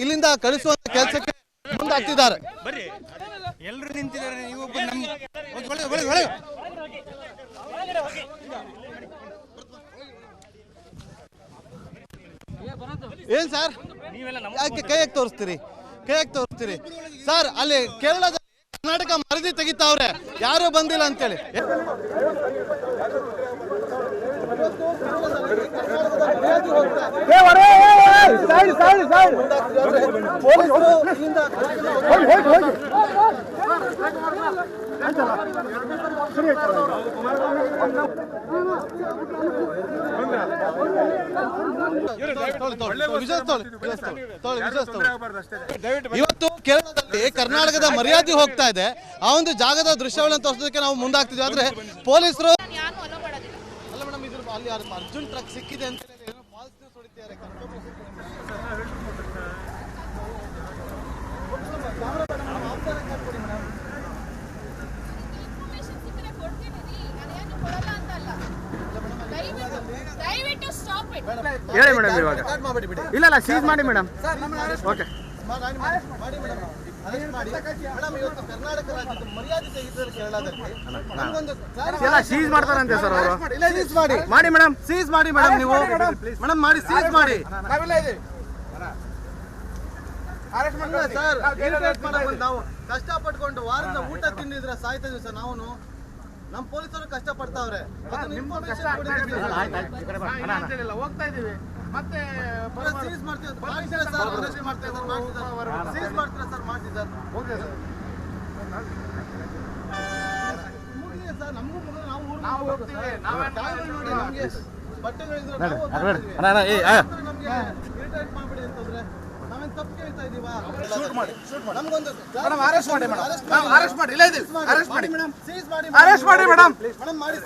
ಇಲ್ಲಿಂದ ಕಳಿಸುವಂತ ಕೆಲಸಕ್ಕೆ ಮುಂದಾಗ್ತಿದ್ದಾರೆ. ಎಲ್ಲರೂ ನಿಂತಿದ್ದಾರೆ. ಏನ್ ಸರ್ ಯಾಕೆ ಕೈಯಾಗಿ ತೋರಿಸ್ತೀರಿ ಸರ್? ಅಲ್ಲಿ ಕೇರಳದ ಕರ್ನಾಟಕ ಮರದಿ ತೆಗಿತಾವ್ರೆ, ಯಾರು ಬಂದಿಲ್ಲ ಅಂತೇಳಿ. ಇವತ್ತು ಕೇರಳದಲ್ಲಿ ಕರ್ನಾಟಕದ ಮರ್ಯಾದೆ ಹೋಗ್ತಾ ಇದೆ. ಆ ಒಂದು ಜಾಗದ ದೃಶ್ಯಗಳನ್ನು ತೋರಿಸೋದಕ್ಕೆ ನಾವು ಮುಂದಾಗ್ತಿದ್ವಿ. ಆದ್ರೆ ಪೊಲೀಸರು ಅಲ್ಲ ಮೇಡಮ್, ಇದ್ರ ಅಲ್ಲಿ ಅರ್ಜುನ್ ಟ್ರಕ್ ಸಿಕ್ಕಿದೆ ಅಂತ ಹೇಳಿ ಮೇಡಮ್. ಇವಾಗ ಇಲ್ಲ ಸೀಸ್ ಮಾಡಿ ಮೇಡಮ್. ಓಕೆ ಎಲ್ಲ ಸೀಸ್ ಮಾಡ್ತಾರಂತೆ ಸರ್ ಅವರು. ಮಾಡಿ ಮೇಡಮ್, ಸೀಸ್ ಮಾಡಿ ಮೇಡಮ್. ನೀವು ಮೇಡಮ್ ಮಾಡಿ ಸೀಸ್ ಮಾಡಿ. ನಾವು ಕಷ್ಟಪಟ್ಕೊಂಡು ವಾರದ ಊಟ ತಿಂದಿದ್ರೆ ಸಾಯ್ತಾ ಇದೀವಿ ಸರ್. ನಾವು ನಮ್ಮ ಪೊಲೀಸರು ಕಷ್ಟ ಪಡ್ತಾವ್ರೆ. ಹೋಗ್ತಾ ಇದೀವಿ ಮತ್ತೆ ಸೀಸ್ ಮಾಡ್ತೀವಿ ಸೀಸ್ ಮಾಡ್ತೀರಾ ಸರ್? ಮಾಡ್ತೀವಿ ಸರ್. Okay sir. ಸರ್ ನಮಗೂ ನಾವು ಹೋಗ್ತೀವಿ. ನಮಗೆ ಬಟ್ಟೆಗಳಿದ್ರೆ ನಮಗೆ ಇರಿಟೇಟ್ ಮಾಡ್ಬಿಡಿ ಅಂತಂದ್ರೆ ನಾವೇನು ತಪ್ಪು ಕೇಳ್ತಾ ಇದೀವಾ? ನಮಗೊಂದು ಅರೆಸ್ಟ್ ಮಾಡಿ ಮೇಡಮ್. ಅರೆಸ್ಟ್ ಮಾಡಿ, ಇಲ್ಲ ಇದೀವಿ. ಅರೆಸ್ಟ್ ಮಾಡಿ ಮೇಡಮ್. ಸೀಸ್ ಮಾಡಿ. ಅರೆಸ್ಟ್ ಮಾಡಿ ಮೇಡಮ್.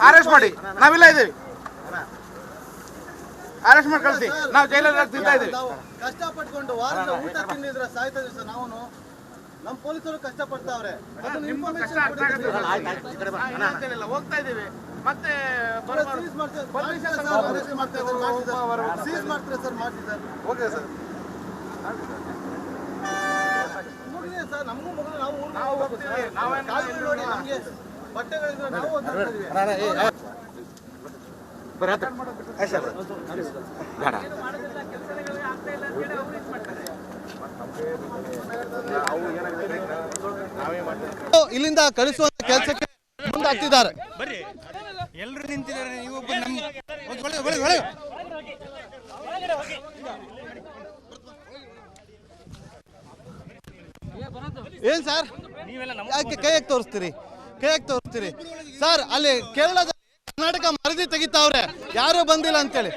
ಅರೆಸ್ಟ್ ಮಾಡಿ, ನಾವಿಲ್ಲ ಇದೀವಿ. ಅರೆಸ್ಟ್ ಮಾಡಿ ಕಳಿಸಿ. ನಾವು ಜೈಲಲ್ಲಿ ತಿಂತಾ ಇದೀವಿ. ಕಷ್ಟಪಟ್ಕೊಂಡು ವಾರದ ಊಟ ತಿಂದಿದ್ರೆ ಸಾಯ್ತಾ ಇದೀವಿ ಸರ್. ನಾವು ನಮ್ಮ ಪೊಲೀಸರು ಕಷ್ಟ ಪಡ್ತಾವ್ರೆ. ಹೋಗ್ತಾ ಇದೀವಿ ಮತ್ತೆ ಸೀಸ್ ಮಾಡ್ತೀರಾ ಸರ್? ಮಾಡ್ತೀವಿ ಸರ್. Okay sir. ಸರ್ ನಮಗೂ ಮಗಳು ನಾವು ಹೋಗ್ತೀವಿ. ನೋಡಿ ನಮಗೆ ಬಟ್ಟೆಗಳಿದ್ರೆ ನಾವು ಇಲ್ಲಿಂದ ಕಳಿಸುವಂತ ಕೆಲಸಕ್ಕೆ ಮುಂದಾಗ್ತಿದ್ದಾರೆ. ಎಲ್ಲರೂ ನಿಂತಿದ್ದಾರೆ. ಏನ್ ಸರ್ ಯಾಕೆ ಕೈಯಾಗಿ ತೋರಿಸ್ತೀರಿ ಸರ್? ಅಲ್ಲಿ ಕೇರಳದ ಕರ್ನಾಟಕ ಮರದಿ ತೆಗಿತಾವ್ರೆ, ಯಾರು ಬಂದಿಲ್ಲ ಅಂತೇಳಿ.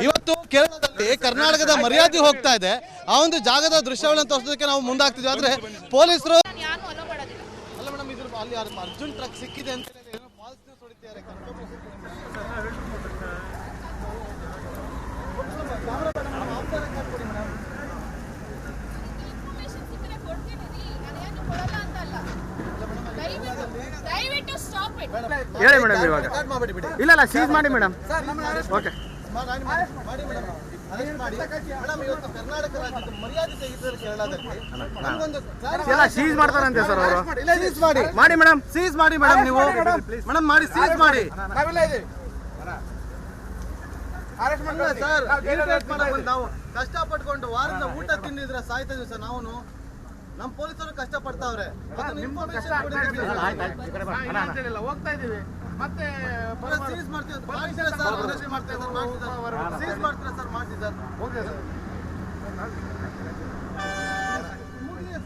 ಇವತ್ತು ಕೇರಳದಲ್ಲಿ ಕರ್ನಾಟಕದ ಮರ್ಯಾದೆ ಹೋಗ್ತಾ ಇದೆ. ಆ ಒಂದು ಜಾಗದ ದೃಶ್ಯಗಳನ್ನು ತೋರಿಸೋದಕ್ಕೆ ನಾವು ಮುಂದಾಗ್ತಿದ್ವಿ. ಆದ್ರೆ ಪೊಲೀಸರು ಅಲ್ಲ ಮೇಡಮ್, ಇದ್ರ ಅಲ್ಲಿ ಅರ್ಜುನ್ ಟ್ರಕ್ ಸಿಕ್ಕಿದೆ ಅಂತ ಹೇಳಿ ಮೇಡಮ್. ಇವಾಗ ಇಲ್ಲ ಸೀಸ್ ಮಾಡಿ ಮೇಡಮ್. ಓಕೆ ಎಲ್ಲ ಸೀಸ್ ಮಾಡ್ತಾರಂತೆ ಸರ್ ಅವರು. ಮಾಡಿ ಮೇಡಮ್. ಸೀಸ್ ಮಾಡಿ ಮೇಡಮ್. ನೀವು ಮೇಡಮ್ ಮಾಡಿ ಸೀಸ್ ಮಾಡಿ. ಸರ್ ಇರಿಟೇಟ್ ಮಾಡಬಹುದು. ನಾವು ಕಷ್ಟಪಟ್ಕೊಂಡು ವಾರದ ಊಟ ತಿಂದಿದ್ರೆ ಸಾಯ್ತಾ ಇದೀವಿ ಸರ್. ನಾವು ನಮ್ಮ ಪೊಲೀಸರು ಕಷ್ಟ ಪಡ್ತಾವ್ರೆ. ಹೋಗ್ತಾ ಇದೀವಿ ಮತ್ತೆ ಸೀಸ್ ಮಾಡ್ತೀವಿ ಸೀಸ್ ಮಾಡ್ತೀರಾ ಸರ್? ಮಾಡ್ತೀವಿ ಸರ್. Okay sir.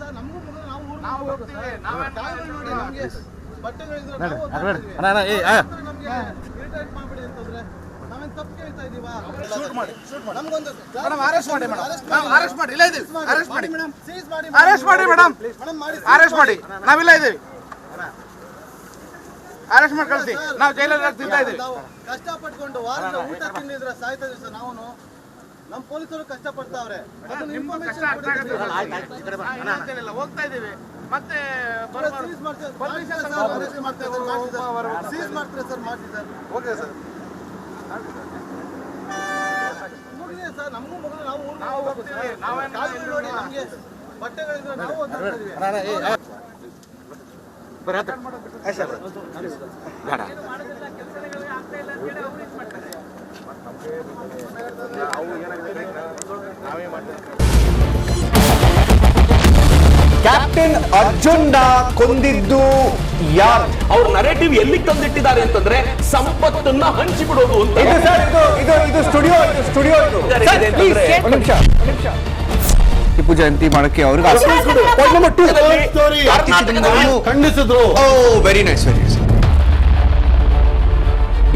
ಸರ್ ನಮಗೂ ನಾವು ಹೋಗ್ತೀವಿ. ನೋಡಿ ನಮಗೆ ಬಟ್ಟೆಗಳಿದ್ರೆ ನಮಗೆ ಇರಿಟೇಟ್ ಮಾಡ್ಬಿಡಿ ಅಂತಂದ್ರೆ ನಾವೇನು ತಪ್ಪು ಕೇಳ್ತಾ ಇದೀವಾ? ನಮಗೊಂದು ಅರೆಸ್ಟ್ ಮಾಡಿ ಮೇಡಮ್. ಅರೆಸ್ಟ್ ಮಾಡಿ, ಇಲ್ಲ ಇದೀವಿ. ಅರೆಸ್ಟ್ ಮಾಡಿ ಮೇಡಮ್. ಸೀಸ್ ಮಾಡಿ. ಅರೆಸ್ಟ್ ಮಾಡಿ ಮೇಡಮ್. ಅರೆಸ್ಟ್ ಮಾಡಿ, ನಾವಿಲ್ಲ ಇದೀವಿ. ಅರೆಸ್ಟ್ ಮಾಡಿ ಕಳಿಸಿ. ನಾವು ಜೈಲಲ್ಲಿ ತಿಂತಾ ಇದ್ದೀವಿ. ನಾವು ಕಷ್ಟಪಟ್ಕೊಂಡು ವಾರದ ಊಟ ತಿನ್ನಿದ್ರೆ ಸಾಯ್ತಾ ಇದ್ದೀವಿ ಸರ್. ನಾವು ನಮ್ಮ ಪೊಲೀಸರು ಕಷ್ಟಪಡ್ತಾವ್ರೆ. ಹೋಗ್ತಾ ಇದೀವಿ ಮತ್ತೆ ಸೀಸ್ ಮಾಡ್ತಾರೆ ಸರ್. ಮಾಡಿ ಸರ್. Okay sir. ಮುಗಿದಿದೆ ಸರ್. ನಮಗೂ ಮುಗಿದು ನಾವು ಹೋಗ್ತೀವಿ. ನೋಡಿ ನಮಗೆ ಬಟ್ಟೆಗಳಿದ್ರೆ ನಾವು ಒದ್ದಾಡ್ತಿದ್ವಿ. ಕ್ಯಾಪ್ಟನ್ ಅರ್ಜುನ್ನ ಕೊಂದಿದ್ದು ಯಾರು? ಅವ್ರ ನರೇಟಿವ್ ಎಲ್ಲಿ ತಂದಿಟ್ಟಿದ್ದಾರೆ ಅಂತಂದ್ರೆ ಸಂಪತ್ತನ್ನ ಹಂಚಿಬಿಡೋದು ಅಂತ. ಇದು ಸರ್, ಇದು ಸ್ಟುಡಿಯೋ ಟಿಪ್ಪು ಜಯಂತಿ ಮಾಡಕ್ಕೆ ಅವ್ರಿಗೆ ಖಂಡಿಸಿದ್ರು. Very nice.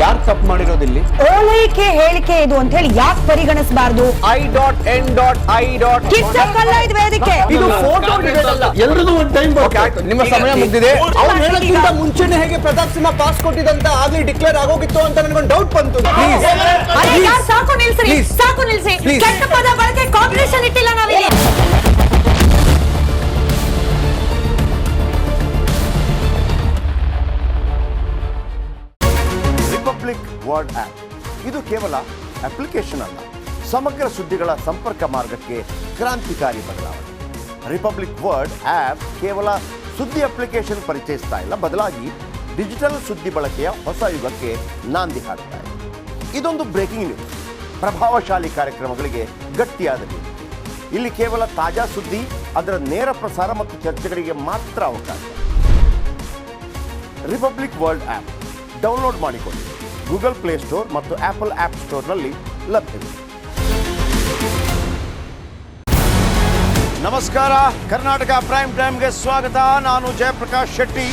ಯಾರು ತಪ್ಪು ಮಾಡಿರೋದಿಲ್ಲಿ? ಓಲೈಕೆ ಹೇಳಿಕೆ ಇದು ಅಂತ ಹೇಳಿ ಯಾಕೆ ಪರಿಗಣಿಸಬಾರದು? I.N.I. ಕಿಚ್ಚಕ್ಕಲ್ಲ ಇದು ವೇದಿಕೆ. ಇದು ಫೋಟೋ ಎಲ್ರಿಗೂ ಒಂದು ಟೈಮ್ ನಿಮ್ಮ ಸಮಯ ಮುಗಿದಿದೆ. ಅವ್ರು ಹೇಳೋಕ್ಕಿಂತ ಮುಂಚೆನೆ ಹೇಗೆ ಪ್ರತಾಪ್ ಸಿಂಹ ಪಾಸ್ ಕೊಟ್ಟಿದಂತ ಆಗ್ಲಿ ಡಿಕ್ಲೇರ್ ಆಗೋಗಿತ್ತು ಅಂತ ನನಗೊಂದು ಡೌಟ್ ಬಂತು. ಸಾಕು ನಿಲ್ಸಿ, ಸಾಕು ನಿಲ್ಸಿ. ಕೆಟ್ಟ ಪದ ಬಳಕೆ ಕಾಂಪಿಟೇಷನ್ ಇಟ್ಟಿಲ್ಲ ನಾವಿಲ್ಲಿ. ರಿಪಬ್ಲಿಕ್ ವರ್ಡ್ ಆಪ್ ಇದು ಕೇವಲ ಅಪ್ಲಿಕೇಶನ್ ಅಲ್ಲ, ಸಮಗ್ರ ಸುದ್ದಿಗಳ ಸಂಪರ್ಕ ಮಾರ್ಗಕ್ಕೆ ಕ್ರಾಂತಿಕಾರಿ ಬದಲಾವಣೆ. ರಿಪಬ್ಲಿಕ್ ವರ್ಡ್ ಆಪ್ ಕೇವಲ ಸುದ್ದಿ ಅಪ್ಲಿಕೇಶನ್ ಪರಿಚಯಿಸ್ತಾ ಇಲ್ಲ, ಬದಲಾಗಿ ಡಿಜಿಟಲ್ ಸುದ್ದಿ ಬಳಕೆಯ ಹೊಸ ಯುಗಕ್ಕೆ ನಾಂದಿ ಹಾಡ್ತಾ ಇದೆ. ಇದೊಂದು ಬ್ರೇಕಿಂಗ್ ನ್ಯೂಸ್, ಪ್ರಭಾವಶಾಲಿ ಕಾರ್ಯಕ್ರಮಗಳಿಗೆ ಗಟ್ಟಿಯಾದ ನ್ಯೂಸ್. ಇಲ್ಲಿ ಕೇವಲ ತಾಜಾ ಸುದ್ದಿ, ಅದರ ನೇರ ಪ್ರಸಾರ ಮತ್ತು ಚರ್ಚೆಗಳಿಗೆ ಮಾತ್ರ ಅವಕಾಶ. ರಿಪಬ್ಲಿಕ್ ವರ್ಲ್ಡ್ ಆಪ್ ಡೌನ್ಲೋಡ್ ಮಾಡಿಕೊಳ್ಳಿ. ಗೂಗಲ್ ಪ್ಲೇಸ್ಟೋರ್ ಮತ್ತು ಆಪಲ್ ಆಪ್ ಸ್ಟೋರ್ನಲ್ಲಿ ಲಭ್ಯವಿದೆ. ನಮಸ್ಕಾರ, ಕರ್ನಾಟಕ ಪ್ರೈಮ್ ಟೈಮ್ಗೆ ಸ್ವಾಗತ. ನಾನು ಜಯಪ್ರಕಾಶ್ ಶೆಟ್ಟಿ.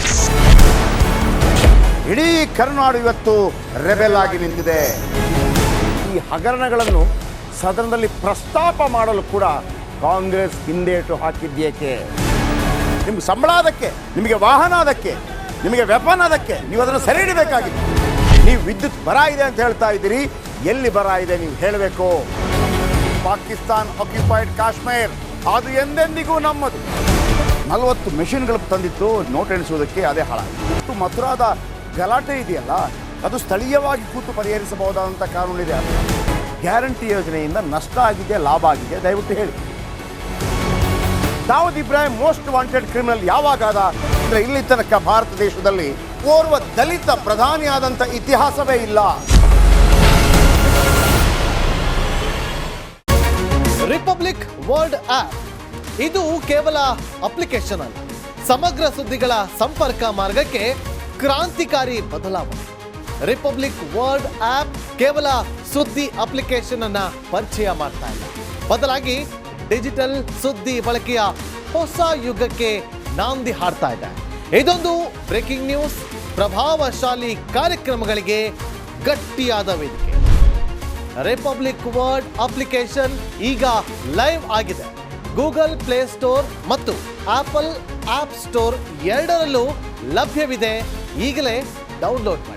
ಇಡೀ ಕರ್ನಾಡು ಇವತ್ತು ರೆಬೆಲ್ ಆಗಿ ನಿಂತಿದೆ. ಈ ಹಗರಣಗಳನ್ನು ಸದನದಲ್ಲಿ ಪ್ರಸ್ತಾಪ ಮಾಡಲು ಕೂಡ ಕಾಂಗ್ರೆಸ್ ಹಿಂದೇಟು ಹಾಕಿದ್ದೇಕೆ? ನಿಮ್ಗೆ ಸಂಬಳ ಅದಕ್ಕೆ, ನಿಮಗೆ ವಾಹನ ಅದಕ್ಕೆ, ನಿಮಗೆ ವೆಪನ್ ಅದಕ್ಕೆ, ನೀವು ಅದನ್ನು ಸೆರೆ ಹಿಡಿಬೇಕಾಗಿದೆ. ನೀವು ವಿದ್ಯುತ್ ಬರ ಇದೆ ಅಂತ ಹೇಳ್ತಾ ಇದ್ದೀರಿ, ಎಲ್ಲಿ ಬರ ಇದೆ ನೀವು ಹೇಳಬೇಕು. ಪಾಕಿಸ್ತಾನ್ ಆಕ್ಯುಪೈಡ್ ಕಾಶ್ಮೀರ್ ಅದು ಎಂದೆಂದಿಗೂ ನಮ್ಮದು. 40 ಮೆಷಿನ್ಗಳು ತಂದಿತ್ತು ನೋಟ್ ಎಣಿಸುವುದಕ್ಕೆ, ಅದೇ ಹಾಳಾಯಿತು. ಮಥುರಾದ ಗಲಾಟೆ ಇದೆಯಲ್ಲ, ಅದು ಸ್ಥಳೀಯವಾಗಿ ಕೂತು ಪರಿಹರಿಸಬಹುದಾದಂಥ ಕಾನೂನಿದೆ. ಗ್ಯಾರಂಟಿ ಯೋಜನೆಯಿಂದ ನಷ್ಟ ಆಗಿದೆ, ಲಾಭ ಆಗಿದೆ, ದಯವಿಟ್ಟು ಹೇಳಿ. Dawood Ibrahim most wanted criminal ಯಾವಾಗಾದ ಅಂದರೆ ಇಲ್ಲಿ ತನಕ ಭಾರತ ದೇಶದಲ್ಲಿ ಓರ್ವ ದಲಿತ ಪ್ರಧಾನಿಯಾದಂಥ ಇತಿಹಾಸವೇ ಇಲ್ಲ. ರಿಪಬ್ಲಿಕ್ ವರ್ಲ್ಡ್ ಆಪ್ ಇದು ಕೇವಲ ಅಪ್ಲಿಕೇಶನ್ ಅಲ್ಲ, ಸಮಗ್ರ ಸುದ್ದಿಗಳ ಸಂಪರ್ಕ ಮಾರ್ಗಕ್ಕೆ ಕ್ರಾಂತಿಕಾರಿ ಬದಲಾವಣೆ. ರಿಪಬ್ಲಿಕ್ ವರ್ಲ್ಡ್ ಆಪ್ ಕೇವಲ ಸುದ್ದಿ ಅಪ್ಲಿಕೇಶನ್ ಅನ್ನ ಪರಿಚಯ ಮಾಡ್ತಾ ಇಲ್ಲ, ಬದಲಾಗಿ ಡಿಜಿಟಲ್ ಸುದ್ದಿ ಬಳಕೆಯ ಹೊಸ ಯುಗಕ್ಕೆ ನಾಂದಿ ಹಾಡ್ತಾ ಇದೆ. ಇದೊಂದು ಬ್ರೇಕಿಂಗ್ ನ್ಯೂಸ್, ಪ್ರಭಾವಶಾಲಿ ಕಾರ್ಯಕ್ರಮಗಳಿಗೆ ಗಟ್ಟಿಯಾದ ವೇದಿಕೆ. ರಿಪಬ್ಲಿಕ್ ವರ್ಲ್ಡ್ ಅಪ್ಲಿಕೇಶನ್ ಈಗ ಲೈವ್ ಆಗಿದೆ. ಗೂಗಲ್ ಪ್ಲೇ ಸ್ಟೋರ್ ಮತ್ತು ಆಪಲ್ ಆಪ್ ಸ್ಟೋರ್ ಎರಡರಲ್ಲೂ ಲಭ್ಯವಿದೆ. ಈಗಲೇ ಡೌನ್ಲೋಡ್ ಮಾಡಿ.